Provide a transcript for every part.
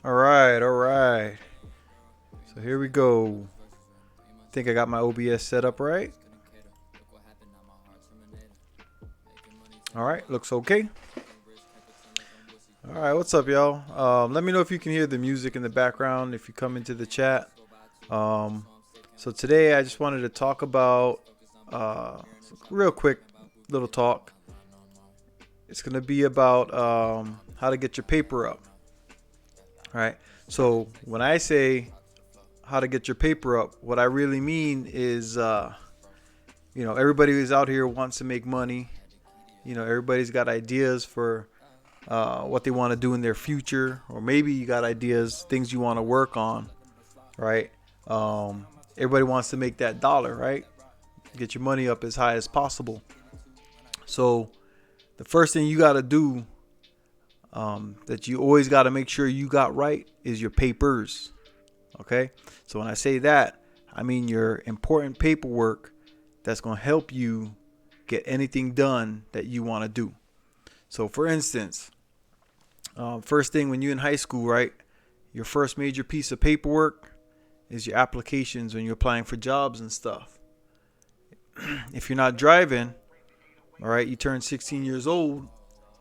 All right, all right. So here we go. Think I got my OBS set up right. All right, looks okay. All right, what's up, y'all? Let me know if you can hear the music in the background if you come into the chat. Um, so today I just wanted to talk about real quick little talk. It's gonna be about how to get your paper up. All right. So when I say how to get your paper up, what I really mean is, everybody who's out here wants to make money. Everybody's got ideas for what they want to do in their future, or maybe you got ideas, things you want to work on, right? Everybody wants to make that dollar, right? Get your money up as high as possible. So the first thing you got to do, that you always got to make sure you got right, is your papers. Okay. So when I say that, I mean your important paperwork that's going to help you get anything done that you want to do. So for instance, first thing when you're in high school, right? Your first major piece of paperwork is your applications when you're applying for jobs and stuff. If you're not driving, all right, you turn 16 years old,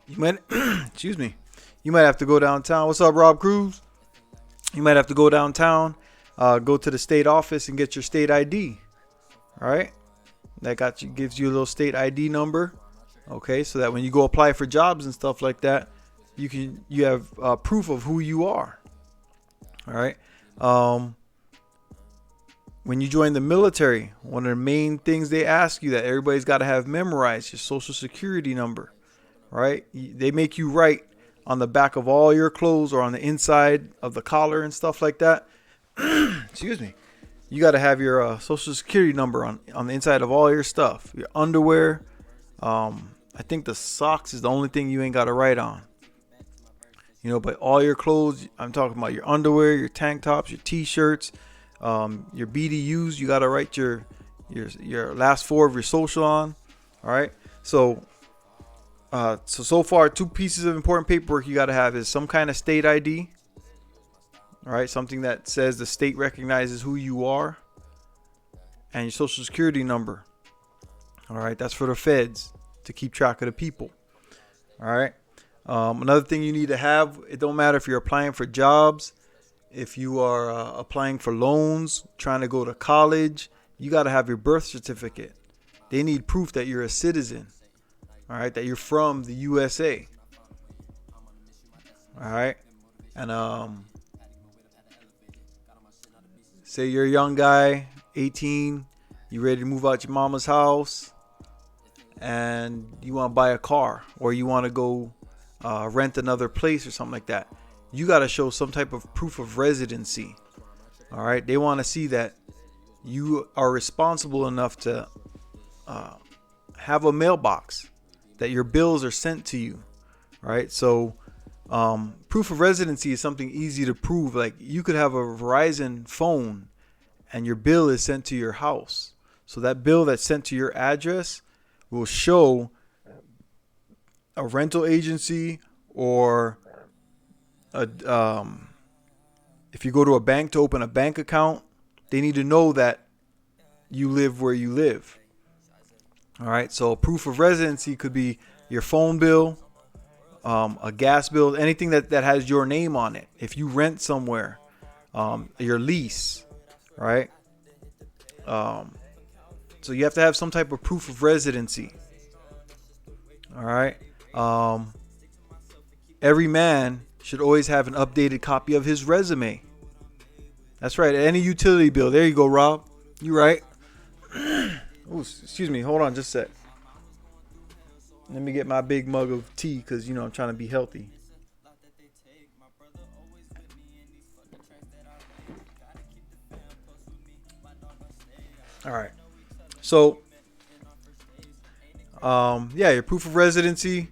you might, excuse me, you might have to go downtown. What's up, Rob Cruz? You might have to go downtown, go to the state office and get your state ID. All right, that gives you a little state ID number. Okay, so that when you go apply for jobs and stuff like that, you have proof of who you are. All right. When you join the military, one of the main things they ask you that everybody's got to have memorized, your social security number. Right? They make you write on the back of all your clothes or on the inside of the collar and stuff like that. Excuse me. You got to have your social security number on the inside of all your stuff. Your underwear. I think the socks is the only thing you ain't got to write on. But all your clothes, I'm talking about your underwear, your tank tops, your t-shirts, your BDUs, you got to write your last four of your social on. All right. So far, two pieces of important paperwork you got to have is some kind of state ID. All right. Something that says the state recognizes who you are, and your social security number. All right. That's for the feds to keep track of the people. All right. Another thing you need to have, it don't matter if you're applying for jobs, if you are applying for loans, trying to go to college, you got to have your birth certificate. They need proof that you're a citizen. All right, that you're from the USA. All right. And say you're a young guy, 18, you ready to move out your mama's house, and you want to buy a car, or you want to go rent another place or something like that. You got to show some type of proof of residency. All right. They want to see that you are responsible enough to have a mailbox, that your bills are sent to you. All right. So proof of residency is something easy to prove. Like you could have a Verizon phone and your bill is sent to your house. So that bill that's sent to your address will show a rental agency, or if you go to a bank to open a bank account, they need to know that you live where you live. All right. So proof of residency could be your phone bill, a gas bill, anything that has your name on it. If you rent somewhere, your lease, right? So you have to have some type of proof of residency. All right. Every man should always have an updated copy of his resume. That's right. Any utility bill. There you go, Rob. You right. Ooh, excuse me. Hold on just a sec. Let me get my big mug of tea because, I'm trying to be healthy. All right. So, your proof of residency,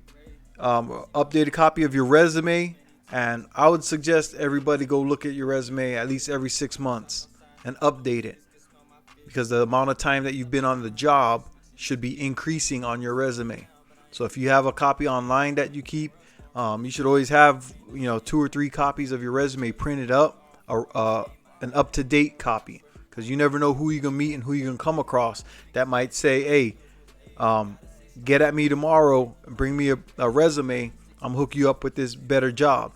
updated copy of your resume. And I would suggest everybody go look at your resume at least every 6 months and update it, because the amount of time that you've been on the job should be increasing on your resume. So if you have a copy online that you keep, You should always have 2 or 3 copies of your resume printed up, an up-to-date copy, because you never know who you're gonna meet and who you're gonna come across that might say, hey, get at me tomorrow and bring me a resume. I'm gonna hook you up with this better job.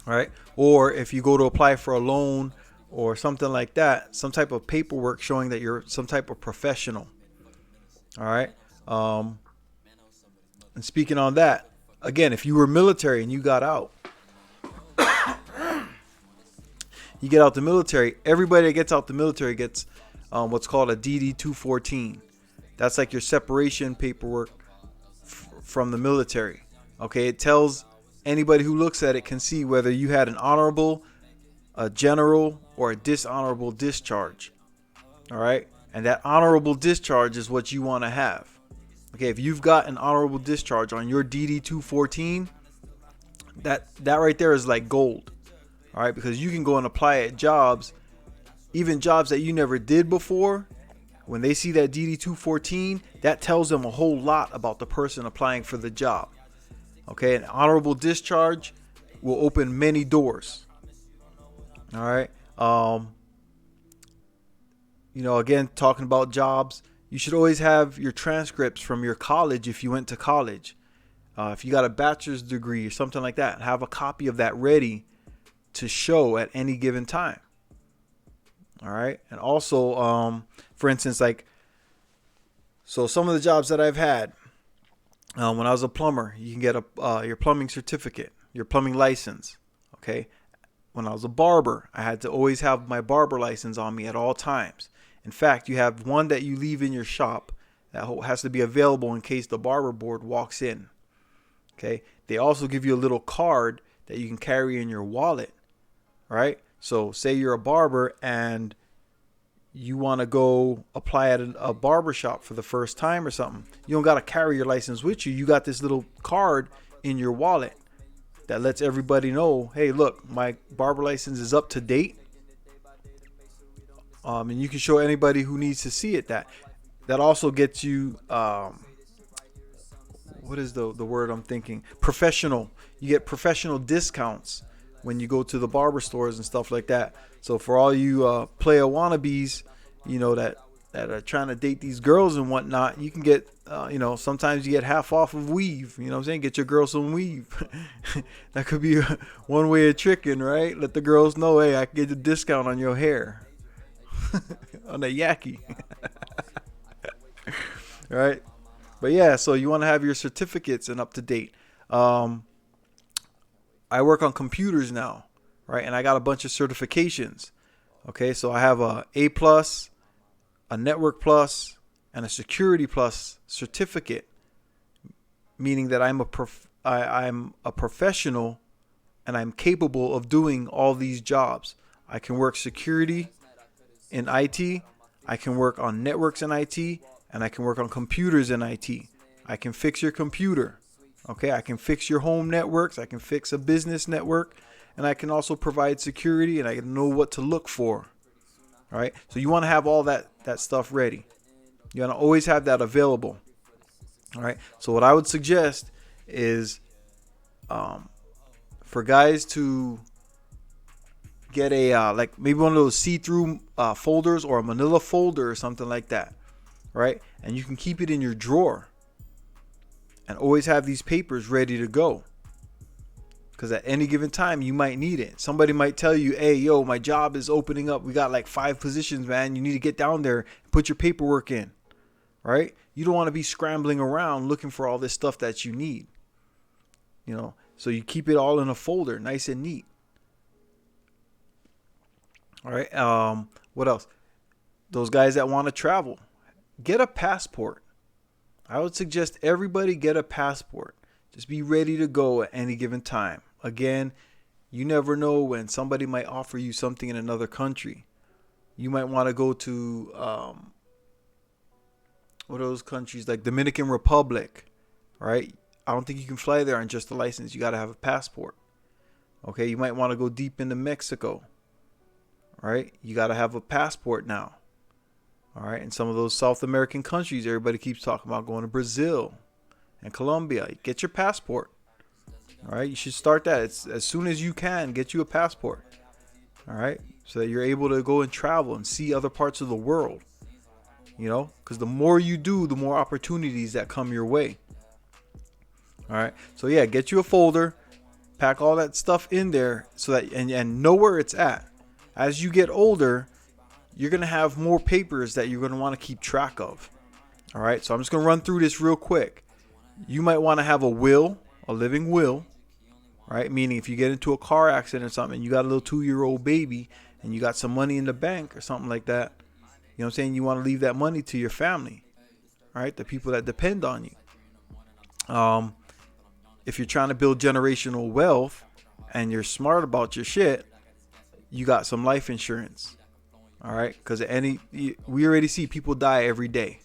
All right. Or if you go to apply for a loan or something like that, some type of paperwork showing that you're some type of professional. All right. And speaking on that, again, if you were military and you got out, you get out the military, everybody that gets out the military gets what's called a DD-214. That's like your separation paperwork from the military. Okay, it tells anybody who looks at it can see whether you had an honorable, a general, or a dishonorable discharge. All right, and that honorable discharge is what you want to have. Okay, if you've got an honorable discharge on your DD-214, that right there is like gold. All right, because you can go and apply at jobs, even jobs that you never did before. When they see that DD-214, that tells them a whole lot about the person applying for the job. Okay, an honorable discharge will open many doors. All right. Again, talking about jobs, you should always have your transcripts from your college if you went to college. If you got a bachelor's degree or something like that, have a copy of that ready to show at any given time. All right. And also, for instance, so some of the jobs that I've had, when I was a plumber, you can get your plumbing certificate, your plumbing license. Okay. When I was a barber, I had to always have my barber license on me at all times. In fact, you have one that you leave in your shop that has to be available in case the barber board walks in. Okay. They also give you a little card that you can carry in your wallet. Right. So say you're a barber and you want to go apply at a barber shop for the first time or something. You don't got to carry your license with you. You got this little card in your wallet that lets everybody know, hey, look, my barber license is up to date. And you can show anybody who needs to see it that also gets you, what is the word I'm thinking? Professional. You get professional discounts when you go to the barber stores and stuff like that. So for all you player wannabes, that are trying to date these girls and whatnot, you can get, sometimes you get half off of weave. You know what I'm saying? Get your girl some weave. That could be one way of tricking, right? Let the girls know, hey, I can get a discount on your hair. On the yaki. Right? But yeah, so you want to have your certificates and up to date. I work on computers now, right? And I got a bunch of certifications. Okay, so I have a A+, a Network Plus, and a Security Plus certificate, meaning that I'm a professional and I'm capable of doing all these jobs. I can work security in IT, I can work on networks in IT, and I can work on computers in IT. I can fix your computer. Okay, I can fix your home networks, I can fix a business network, and I can also provide security, and I know what to look for. All right, so you want to have all that stuff ready. You want to always have that available. All right, so what I would suggest is for guys to get a maybe one of those see-through folders or a manila folder or something like that, right? And you can keep it in your drawer and always have these papers ready to go, because at any given time you might need it. Somebody might tell you, hey, yo, my job is opening up, we got like 5 positions, man, you need to get down there and put your paperwork in, right? You don't want to be scrambling around looking for all this stuff that you need, so you keep it all in a folder, nice and neat. All right. What else? Those guys that want to travel, get a passport. I would suggest everybody get a passport. Just be ready to go at any given time. Again, you never know when somebody might offer you something in another country. You might want to go to what are those countries, like Dominican Republic, right? I don't think you can fly there on just a license. You got to have a passport. Okay, you might want to go deep into Mexico. Right? You got to have a passport now. All right. And some of those South American countries, everybody keeps talking about going to Brazil and Colombia. Get your passport. All right, you should start that. It's as soon as you can. Get you a passport. All right, so that you're able to go and travel and see other parts of the world. You know, because the more you do, the more opportunities that come your way. All right, so yeah, get you a folder, pack all that stuff in there, so that and know where it's at. As you get older, you're gonna have more papers that you're gonna want to keep track of. All right, so I'm just gonna run through this real quick. You might want to have a will, a living will. Right, meaning if you get into a car accident or something, and you got a little 2-year-old baby, and you got some money in the bank or something like that. You know what I'm saying? You want to leave that money to your family, right? The people that depend on you. If you're trying to build generational wealth and you're smart about your shit, you got some life insurance. All right, because we already see people die every day,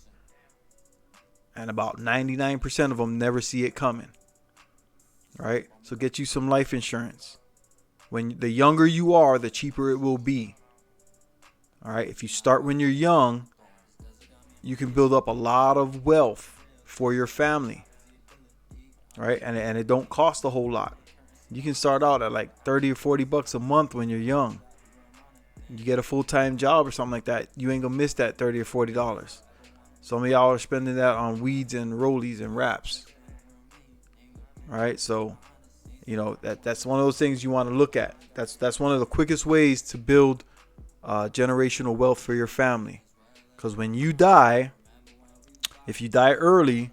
and about 99% of them never see it coming. All right, so get you some life insurance. When the younger you are, the cheaper it will be. All right, if you start when you're young, you can build up a lot of wealth for your family. All right, and it don't cost a whole lot. You can start out at like 30 or 40 bucks a month when you're young. You get a full-time job or something like that, you ain't gonna miss that $30 or $40. Some of y'all are spending that on weeds and rollies and wraps. All right, so you know that's one of those things you want to look at. That's one of the quickest ways to build generational wealth for your family. Because when you die, if you die early,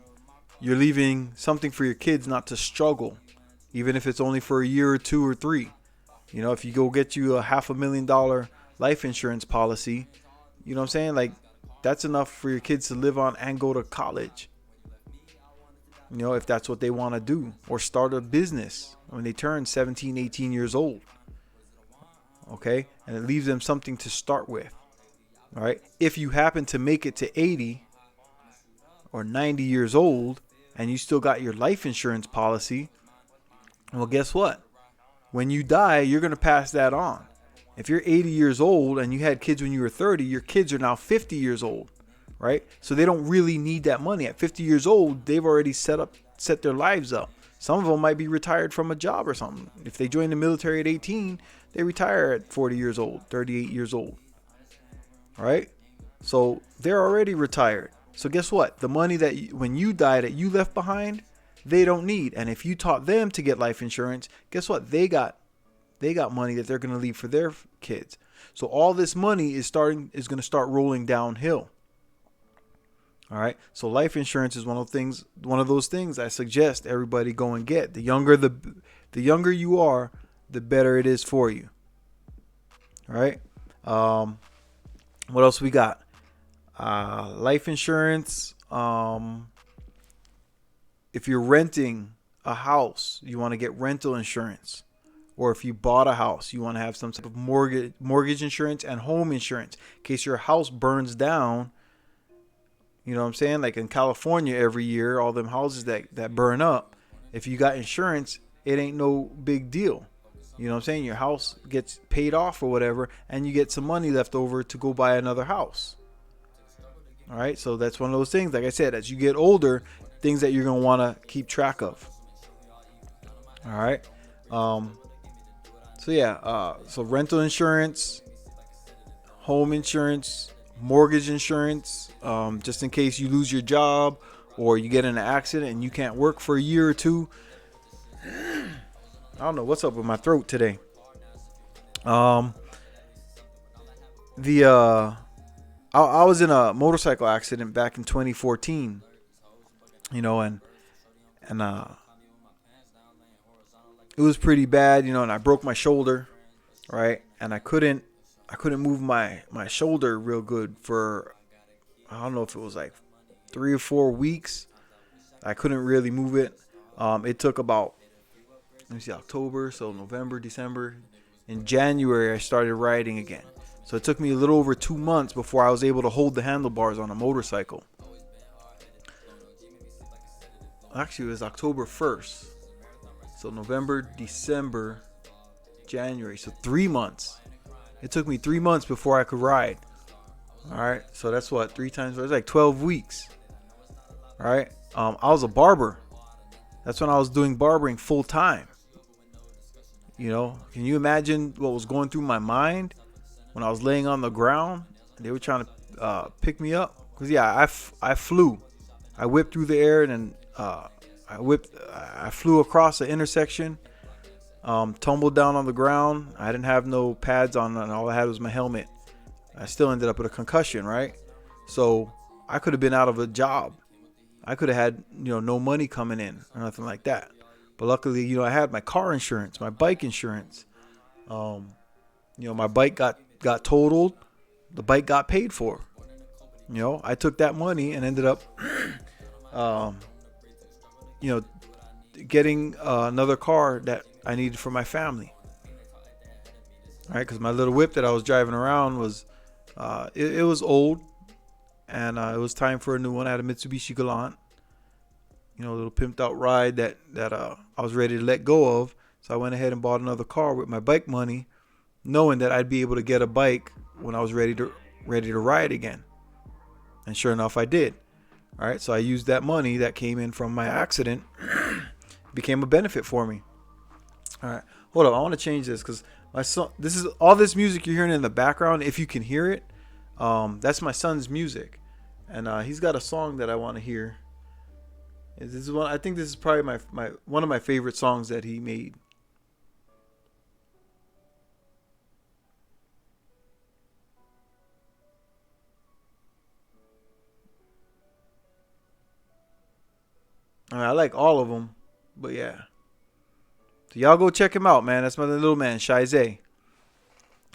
you're leaving something for your kids not to struggle, even if it's only for a year or 2 or 3. You know, if you go get you a $500,000 life insurance policy, you know what I'm saying? Like, that's enough for your kids to live on and go to college. You know, if that's what they want to do, or start a business when they turn 17, 18 years old. Okay. And it leaves them something to start with. All right. If you happen to make it to 80 or 90 years old and you still got your life insurance policy, well, guess what? When you die, you're going to pass that on. If you're 80 years old and you had kids when you were 30, your kids are now 50 years old. Right? So they don't really need that money. At 50 years old, they've already set their lives up. Some of them might be retired from a job or something. If they join the military at 18, they retire at 40 years old, 38 years old. All right? So they're already retired. So guess what? The money that when you die that you left behind, they don't need. And if you taught them to get life insurance, guess what? They got money that they're going to leave for their kids. So all this money is going to start rolling downhill. All right. So life insurance is one of those things I suggest everybody go and get. The younger you are, the better it is for you. All right. What else we got? Life insurance. If you're renting a house, you want to get rental insurance. Or if you bought a house, you want to have some type of mortgage insurance and home insurance in case your house burns down. You know what I'm saying? Like in California every year, all them houses that burn up, if you got insurance, it ain't no big deal. You know what I'm saying? Your house gets paid off or whatever, and you get some money left over to go buy another house. All right. So that's one of those things. Like I said, as you get older, things that you're going to want to keep track of. All right. So rental insurance, home insurance, mortgage insurance, just in case you lose your job or you get in an accident and you can't work for a year or 2. I don't know what's up with my throat today. I was in a motorcycle accident back in 2014, you know, and it was pretty bad, you know, and I broke my shoulder, right? And I couldn't move my shoulder real good for, I don't know if it was like 3 or 4 weeks. I couldn't really move it. It took about, October, so November, December. In January, I started riding again. So it took me a little over 2 months before I was able to hold the handlebars on a motorcycle. Actually, it was October 1st. So November, December, January. So 3 months. It took me 3 months before I could ride. All right. So that's what, 3 times. It's like 12 weeks. All right. I was a barber. That's when I was doing barbering full time. You know, can you imagine what was going through my mind when I was laying on the ground and they were trying to pick me up? Because yeah, I flew. I whipped through the air, and then I flew across the intersection, tumbled down on the ground. I didn't have no pads on, and all I had was my helmet. I still ended up with a concussion, right? So I could have been out of a job. I could have had, no money coming in or nothing like that. But luckily, I had my car insurance, my bike insurance. My bike got totaled. The bike got paid for. I took that money and ended up, getting another car that I needed for my family. All right, because my little whip that I was driving around was, it was old, and it was time for a new one. I had a Mitsubishi Galant, a little pimped out ride that I was ready to let go of. So I went ahead and bought another car with my bike money, knowing that I'd be able to get a bike when I was ready to ride again. And sure enough, I did. All right, so I used that money that came in from my accident, became a benefit for me. All right, hold up, I want to change this because my son. This is all this music you're hearing in the background. If you can hear it, that's my son's music, and he's got a song that I want to hear. This is one. I think this is probably my one of my favorite songs that he made. I like all of them, but yeah. So y'all go check him out, man. That's my little man, Shize.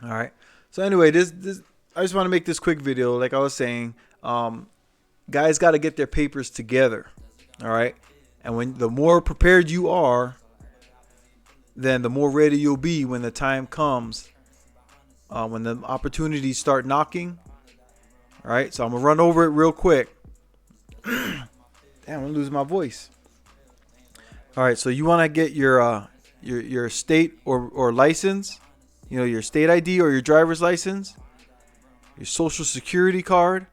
All right. So anyway, this I just want to make this quick video. Like I was saying, guys got to get their papers together. All right. And when the more prepared you are, then the more ready you'll be when the time comes, when the opportunities start knocking. All right. So I'm gonna run over it real quick. Damn, I'm gonna lose my voice. All right, so you want to get your state or license, your state ID or your driver's license, your social security card,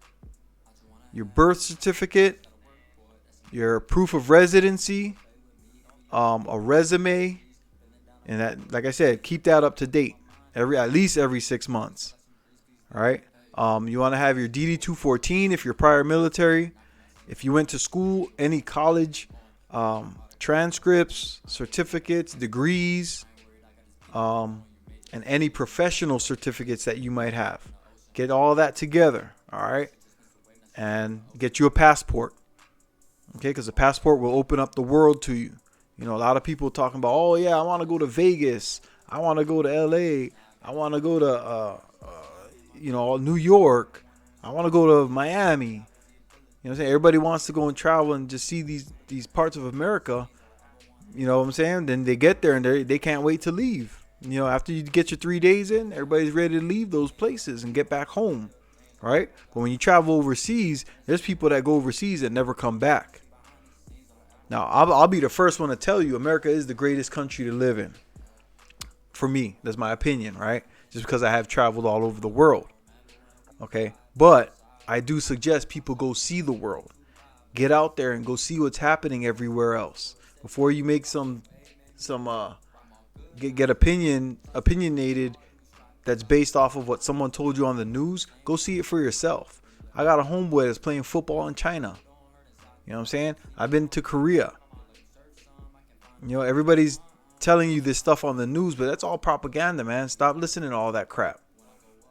your birth certificate, your proof of residency, a resume, and that, like I said, keep that up to date at least every 6 months. All right. You want to have your DD-214 if you're prior military. If you went to school, any college transcripts, certificates, degrees, and any professional certificates that you might have. Get all that together, all right? And get you a passport, okay? Because a passport will open up the world to you. A lot of people talking about, oh, yeah, I want to go to Vegas. I want to go to L.A. I want to go to, New York. I want to go to Miami. What I'm saying? Everybody wants to go and travel and just see these parts of America. You know what I'm saying? Then they get there and they can't wait to leave. After you get your 3 days in, everybody's ready to leave those places and get back home. Right? But when you travel overseas, there's people that go overseas that never come back. Now, I'll be the first one to tell you, America is the greatest country to live in. For me, that's my opinion, right? Just because I have traveled all over the world. Okay? But I do suggest people go see the world. Get out there and go see what's happening everywhere else before you make get opinionated that's based off of what someone told you on the news. Go see it for yourself. I got a homeboy that's playing football in China. You know what I'm saying? I've been to Korea. Everybody's telling you this stuff on the news, but that's all propaganda, man. Stop listening to all that crap.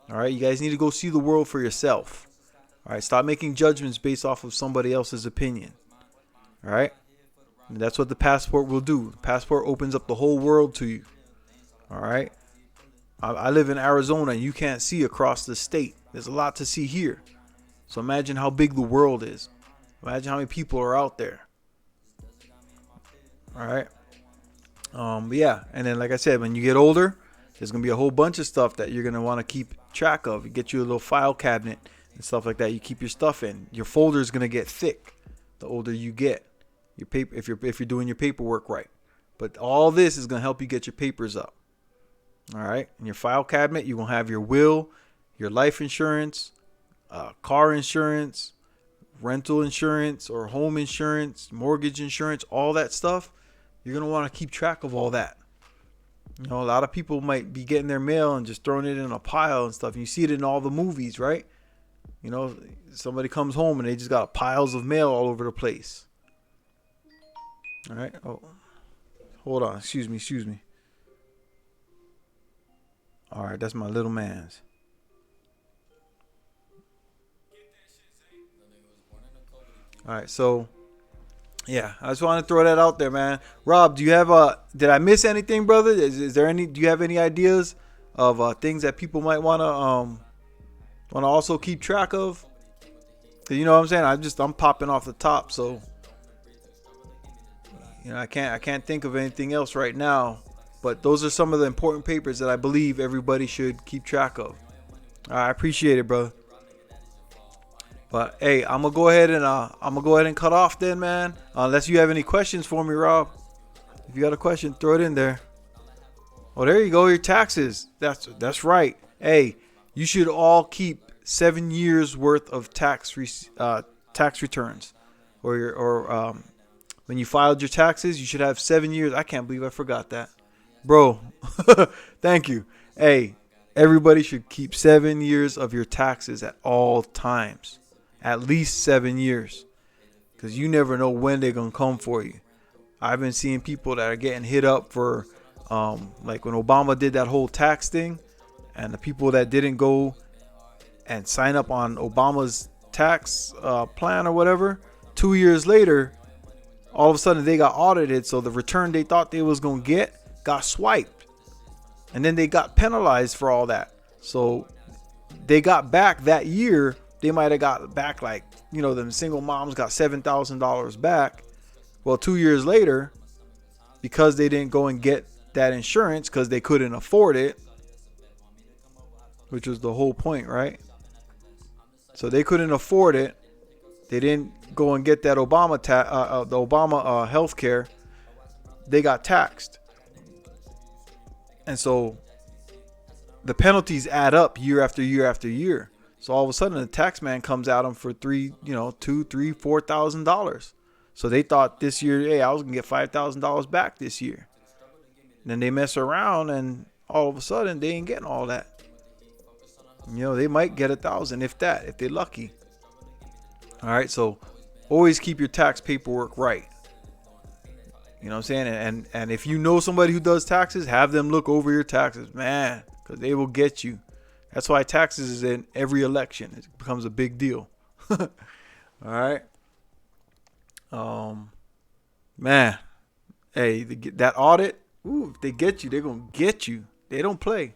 All right, you guys need to go see the world for yourself. All right, stop making judgments based off of somebody else's opinion. All right, and that's what the passport will do. The passport opens up the whole world to you. All right, I live in Arizona, and you can't see across the state. There's a lot to see here. So imagine how big the world is. Imagine how many people are out there. All right. But yeah, and then like I said, when you get older, there's gonna be a whole bunch of stuff that you're gonna want to keep track of. You get you a little file cabinet and stuff like that. You keep your stuff in. Your folder is gonna get thick the older you get. Your paper, if you're doing your paperwork right. But all this is gonna help you get your papers up. All right. In your file cabinet, you're gonna have your will, your life insurance, car insurance, rental insurance or home insurance, mortgage insurance, all that stuff. you're going to want to keep track of all that. You know, a lot of people might be getting their mail and just throwing it in a pile and stuff. You see it in all the movies, right? You know, somebody comes home and they just got piles of mail all over the place. All right. Oh, hold on. Excuse me. All right. That's my little man's. All right. So, yeah, I just want to throw that out there, man. Rob, do you have did I miss anything, brother? Is there any, do you have any ideas of things that people might want to also keep track of? 'Cause you know what I'm saying? I'm popping off the top, so you know, I can't think of anything else right now, but those are some of the important papers that I believe everybody should keep track of. I appreciate it, brother. But hey, I'm gonna go ahead and cut off then, man. Unless you have any questions for me, Rob. If you got a question, throw it in there. Oh, there you go. Your taxes. That's right. Hey, you should all keep 7 years worth of tax returns, or when you filed your taxes, you should have 7 years. I can't believe I forgot that, bro. Thank you. Hey, everybody should keep 7 years of your taxes at all times. At least 7 years, because you never know when they're gonna come for you. I've been seeing people that are getting hit up for like when Obama did that whole tax thing, and the people that didn't go and sign up on Obama's tax plan or whatever, 2 years later, all of a sudden they got audited, so the return they thought they was gonna get got swiped, and then they got penalized for all that. So they got back that year. They might have got back, like, you know, them single moms got $7,000 back. Well, 2 years later, because they didn't go and get that insurance because they couldn't afford it, which was the whole point, right? So they couldn't afford it. They didn't go and get that Obama health care. They got taxed. And so the penalties add up year after year after year. So all of a sudden, the tax man comes at them for $2,000, $3,000, $4,000. So they thought this year, hey, I was gonna get $5,000 back this year. And then they mess around, and all of a sudden, they ain't getting all that. You know, they might get 1,000, if that, if they're lucky. All right, so always keep your tax paperwork right. You know what I'm saying? And if you know somebody who does taxes, have them look over your taxes, man, because they will get you. That's why taxes is in every election. It becomes a big deal. All right. Man, hey, that audit, ooh, if they get you, they're going to get you. They don't play.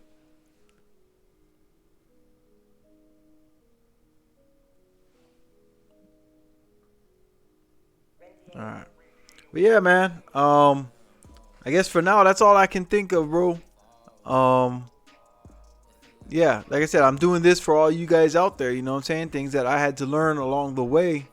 All right. But yeah, man. I guess for now, that's all I can think of, bro. Yeah, like I said, I'm doing this for all you guys out there, you know what I'm saying? Things that I had to learn along the way.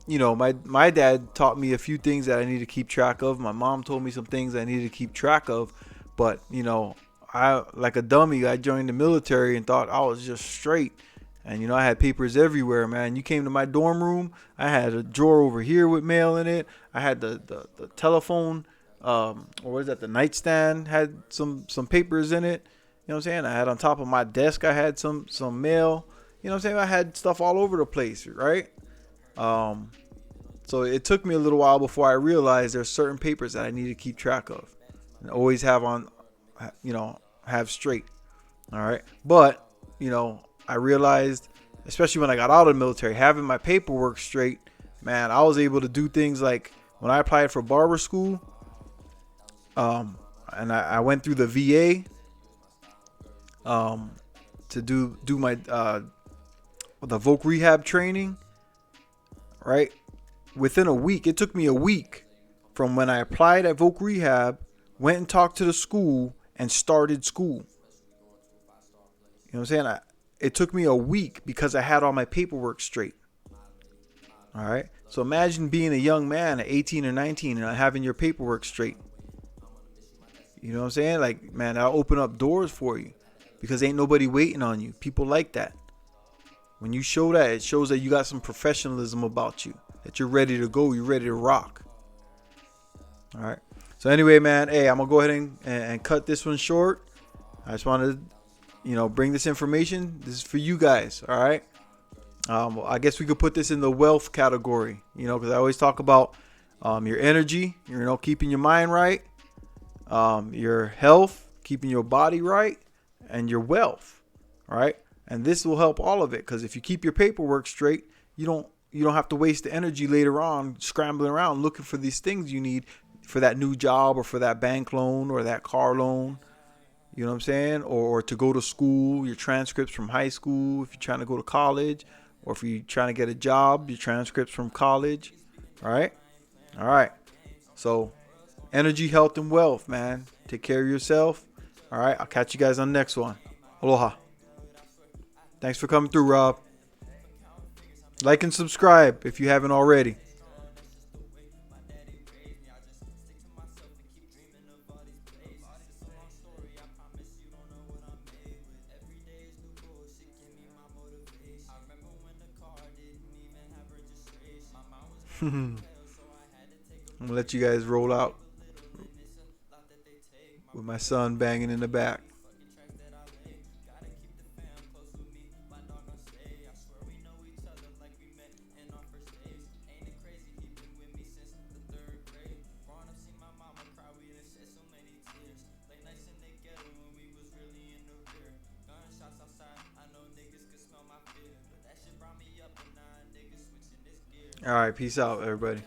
You know, my dad taught me a few things that I need to keep track of. My mom told me some things I needed to keep track of. But, you know, I, like a dummy, I joined the military and thought I was just straight. And, you know, I had papers everywhere, man. You came to my dorm room, I had a drawer over here with mail in it. I had the telephone, or what is that, the nightstand had some papers in it. You know what I'm saying? I had on top of my desk, I had some mail. You know what I'm saying? I had stuff all over the place, right? So it took me a little while before I realized there's certain papers that I need to keep track of and always have on, you know, have straight. All right. But, you know, I realized, especially when I got out of the military, having my paperwork straight, man, I was able to do things like when I applied for barber school, and I went through the VA, to do my the voc rehab training, right? Within a week, it took me a week from when I applied at voc rehab, went and talked to the school, and started school. You know what I'm saying? It took me a week because I had all my paperwork straight. All right. So imagine being a young man at 18 or 19 and having your paperwork straight. You know what I'm saying? Like, man, that'll open up doors for you because ain't nobody waiting on you. People like that. When you show that, it shows that you got some professionalism about you, that you're ready to go. You're ready to rock. All right. So anyway, man, hey, I'm gonna go ahead and cut this one short. I just wanted to, bring this information. This is for you guys. All right. I guess we could put this in the wealth category, because I always talk about your energy, keeping your mind right, your health, keeping your body right, and your wealth. All right. And this will help all of it, because if you keep your paperwork straight, you don't have to waste the energy later on scrambling around looking for these things you need for that new job or for that bank loan or that car loan. You know what I'm saying? Or to go to school, your transcripts from high school, if you're trying to go to college, or if you're trying to get a job, your transcripts from college. All right? All right. So, energy, health, and wealth, man. Take care of yourself. All right? I'll catch you guys on the next one. Aloha. Thanks for coming through, Rob. Like and subscribe if you haven't already. I'm gonna let you guys roll out with my son banging in the back. All right, peace out, everybody.